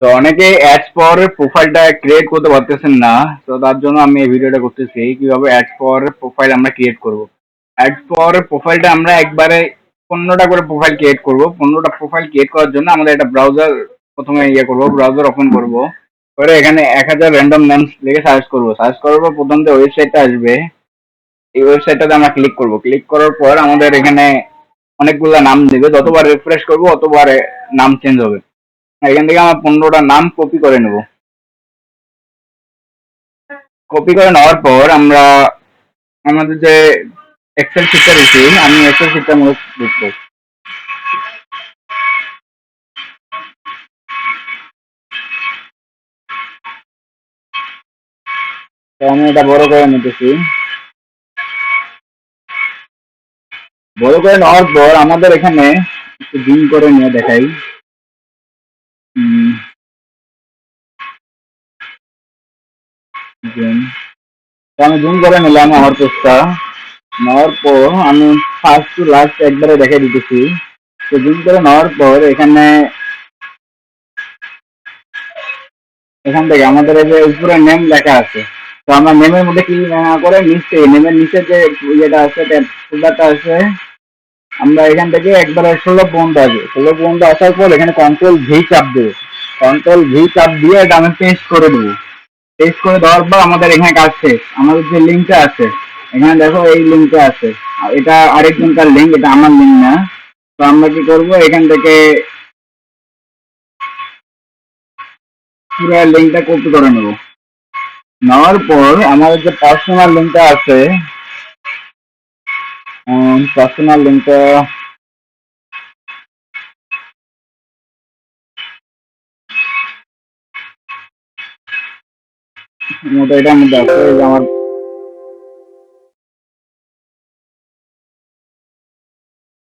তো অনেকে অ্যাডস পাওয়ারের প্রোফাইলটা ক্রিয়েট করতে পারতেছেন না। তো তার জন্য আমি এই ভিডিওটা করতেছি কিভাবে অ্যাডস পাওয়ারের প্রোফাইল আমরা ক্রিয়েট করব। অ্যাডস পাওয়ারের প্রোফাইলটা আমরা একবারে 15টা করে প্রোফাইল ক্রিয়েট করব। 15টা প্রোফাইল ক্রিয়েট করার জন্য আমাদের একটা ব্রাউজার প্রথমে করব, ব্রাউজার ওপেন করব। পরে এখানে 1000 র্যান্ডম নেমস লিখে সার্চ করব। সার্চ করার পর প্রথম যে ওয়েবসাইটটা আসবে, এই ওয়েবসাইটটাতে আমরা ক্লিক করব। ক্লিক করার পর আমাদের এখানে অনেকগুলা নাম দেবে, যতবার রিফ্রেশ করবো ততবার নাম চেঞ্জ হবে। এখান থেকে আমরা 15টা নাম কপি করে নেব। কপি করে নেওয়ার পর আমরা আমাদের যে এক্সেল শিটটা দিচ্ছি, আমি এক্সেল শিটটার মধ্যে ঢুকবো। তো আমি এটা বড় করে নিতেছি। বড় করে নেওয়ার পর আমাদের এখানে একটু জুম করে নিয়ে দেখাই। জুম, তো আমি জুম করে নিলাম আমার পেজটা। নেওয়ার পর আমি ফার্স্ট টু লাস্ট একবারে দেখে দিতেছি। তো জুম করে নেওয়ার পর এখানে এখান থেকে আমাদের এই যে উপরে নেম লেখা আছে, তো আমরা নেমের মধ্যে ক্লিক না করে নিচে, নেমের নিচে যে ইয়েটা আছে, ফোল্ডারটা আছে, আমরা এখান থেকে একবারে 16 পর্যন্ত আসবে। 16 পর্যন্ত আসার পর এখানে কন্ট্রোল ভি চাপ দেবো। কন্ট্রোল ভি চাপ দিয়ে এটা আমি পেস্ট করে দেবো। পেস্ট করে দেওয়ার পর আমাদের এখানে কাজ শেষ। আমাদের যে লিঙ্কটা আছে, এখানে দেখো এই লিঙ্কটা আছে, আর এটা আরেকজনকার লিঙ্ক, এটা আমার লিঙ্ক না। তো আমরা কি করব, এখান থেকে পুরো লিঙ্কটা কপি করে নেব। নেওয়ার পর আমাদের যে পার্সোনাল লিঙ্কটা আছে, পার্সোনাল লিঙ্কটা এটার মধ্যে আছে, এই যে আমার।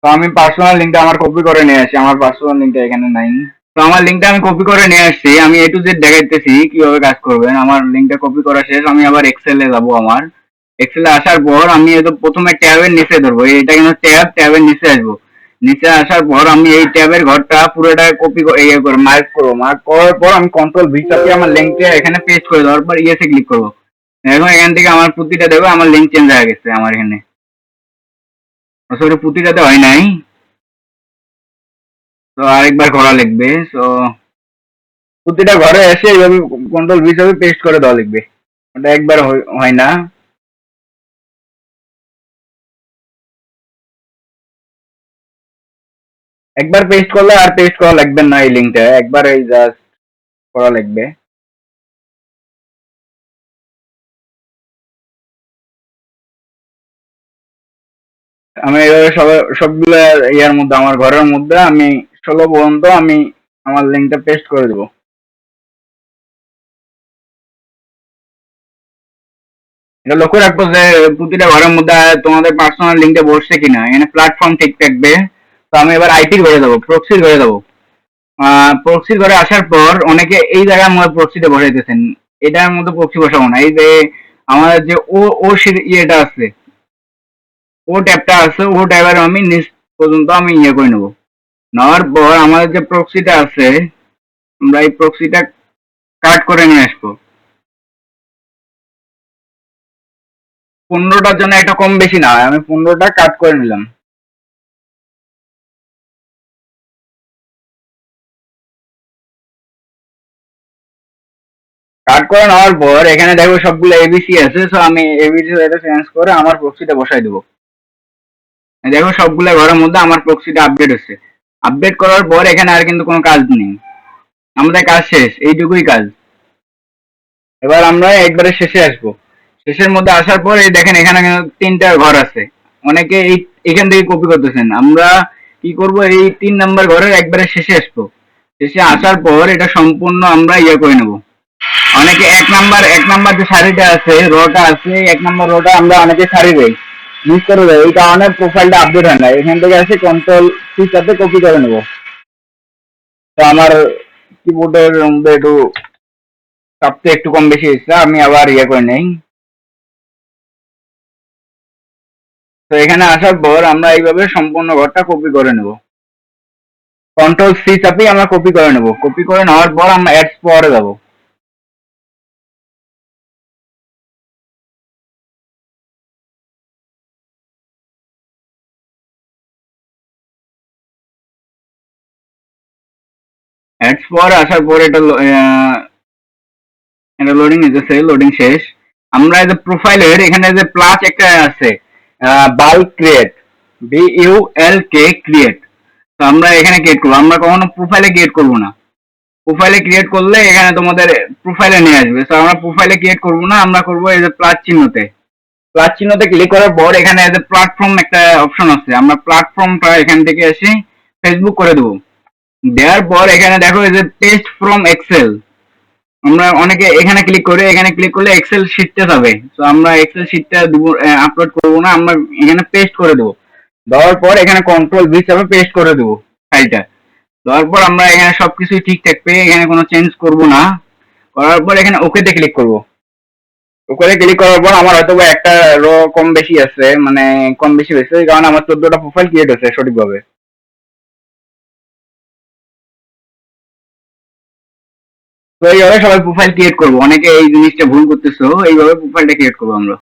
তো আমি পার্সোনাল লিঙ্কটা আমার কপি করে নিয়ে আসি। আমার পার্সোনাল লিঙ্কটা এখানে নাই। তো আমার লিঙ্কটা আমি কপি করে নিয়ে আসছি। আমি এ টু জেড দেখাইতেছি কিভাবে কাজ করবেন। আমার লিঙ্কটা কপি করা শেষ। আমি আবার এক্সেলে যাব। আমার এক্সেলে আসার পর আমি এই তো প্রথমে ট্যাবের নিচে ধরবো, এটা কিন্তু ট্যাবের নিচে আসবো। নিচে আসার পর আমি এই ট্যাবের ঘরটা পুরোটা কপি করে মার্ক করবো। মার্ক করার পর আমি কন্ট্রোল ভি চাপিয়ে আমার লিঙ্কটা এখানে পেস্ট করে দেওয়ার পর ইয়েসে ক্লিক করবো। এখন এখান থেকে আমার প্রতিটা দেবে, আমার লিঙ্ক চেঞ্জ হয়ে গেছে আমার এখানে। আসলে প্রতিটাতে হয় নাই, তো আরেকবার করা লাগবে। তো প্রতিটা ঘরে এসে এইভাবে কন্ট্রোল ভি চাপে পেস্ট করে দেওয়া লাগবে। ওটা একবার হয় না। একবার পেস্ট করলে আর পেস্ট করা লাগবে না, এই লিঙ্কটা একবার এই জাস্ট করা লাগবে। আমি এইভাবে সবগুলো ইয়ার মধ্যে, আমার ঘরের মধ্যে আমি 16 পর্যন্ত আমি আমার লিঙ্কটা পেস্ট করে দেবো। এটা লক্ষ্য রাখবো যে প্রতিটা ঘরের মধ্যে তোমাদের পার্সোনাল লিঙ্কটা বসছে কিনা, এখানে প্ল্যাটফর্ম ঠিক থাকবে। তো আমি এবার আইপির ঘরে যাবো, প্রক্সির ঘরে যাবো। প্রক্সির ঘরে আসার পর অনেকে এই জায়গার মধ্যে প্রক্সিতে বসাইতেছেন। এটার মধ্যে প্রক্সি বসাবো না। এই যে আমাদের যে ও ইয়েটা আছে, ও ট্যাবটা আছে, ও ট্যাবের আমি নিচ পর্যন্ত আমি করে নেবো। নেওয়ার পর আমাদের যে প্রক্সিটা আছে, আমরা এই প্রক্সিটা কাট করে নিয়ে আসবো। 15টার জন্য একটা কম বেশি না হয়, আমি 15টা কাট করে নিলাম। কাট করে নেওয়ার পর এখানে দেখো সবগুলো এবিসি আছে, তো আমি এবিসি এটা চেঞ্জ করে আমার প্রক্সিটা বসাই দেবো। দেখো সবগুলো ঘরের মধ্যে আমার প্রক্সিটা আপডেট হচ্ছে। আপডেট করার পর এখানে আর কিন্তু কোনো কাজ নেই, আমাদের কাজ শেষ, এইটুকুই কাজ। এবার আমরা একবারে শেষে আসবো। শেষের মধ্যে আসার পর এই দেখেন এখানে কিন্তু 3টা ঘর আছে। অনেকে এখান থেকে কপি করতেছেন। আমরা কি করব, এই 3 নাম্বার ঘরের একবারে শেষে আসবো। শেষে আসার পর এটা সম্পূর্ণ আমরা করে নেব। অনেকে 1 নাম্বার যে সারিটা আছে, রোটা আছে, 1 নাম্বার রোটা আমরা অনেকে সারি দেই, মিস করে দেয়। এই কারণে প্রোফাইলটা আপডেট হয় না। এখান থেকে আসে কন্ট্রোল সি চাপে কপি করে নেব। তো আমার কিবোর্ডের মধ্যে একটু চাপতে একটু কম বেশি হয়েছে, আমি আবার করে নেই। তো এখানে আসার পর আমরা এইভাবে সম্পূর্ণ ঘরটা কপি করে নেব। কন্ট্রোল সি চাপিয়ে আমরা কপি করে নেব। কপি করে নেওয়ার পর আমরা অ্যাডস পাওয়ারে যাব। অ্যাডস পাওয়ারে আসার পর এটা লোডিং নিতেছে, লোডিং শেষ। আমরা এই যে প্রোফাইলের এখানে যে প্লাস একটা আছে, বাল্ক ক্রিয়েট, BULK ক্রিয়েট, তো আমরা এখানে ক্রিয়েট করবো। আমরা কখনো প্রোফাইলে ক্রিয়েট করবো না। প্রোফাইলে ক্রিয়েট করলে এখানে তোমাদের প্রোফাইলে নিয়ে আসবে, তো আমরা প্রোফাইলে ক্রিয়েট করবো না, আমরা করবো এই যে প্লাস চিহ্নতে। প্লাস চিহ্নতে ক্লিক করার পর এখানে যে প্ল্যাটফর্ম একটা অপশন আছে, আমরা প্ল্যাটফর্মটা এখান থেকে এসে ফেসবুক করে দেবো। দেওয়ার পর এখানে দেখো এই যে পেস্ট ফ্রম এক্সেল, আমরা অনেকে এখানে ক্লিক করে, এখানে ক্লিক করলে এক্সেল শিটটা যাবে, তো আমরা এক্সেল শিটটা দিব, আপলোড করবো না, আমরা এখানে পেস্ট করে দেবো। দেওয়ার পর এখানে কন্ট্রোল ভি চাপে পেস্ট করে দেবো ফাইলটা। দেওয়ার পর আমরা এখানে সবকিছু ঠিকঠাক পেয়ে এখানে কোনো চেঞ্জ করব না। করার পর এখানে ওকেতে ক্লিক করব। ওকেতে ক্লিক করার পর আমার হয়তো একটা রো কম বেশি আছে, মানে কম বেশি হয়েছে, কারণ আমার 14টা প্রোফাইল ক্রিয়েট হয়েছে সঠিকভাবে। তো এইভাবে সবাই প্রোফাইল ক্রিয়েট করবো। অনেকে এই জিনিসটা ভুল করতেছো, এইভাবে প্রোফাইলটা ক্রিয়েট করবো আমরা।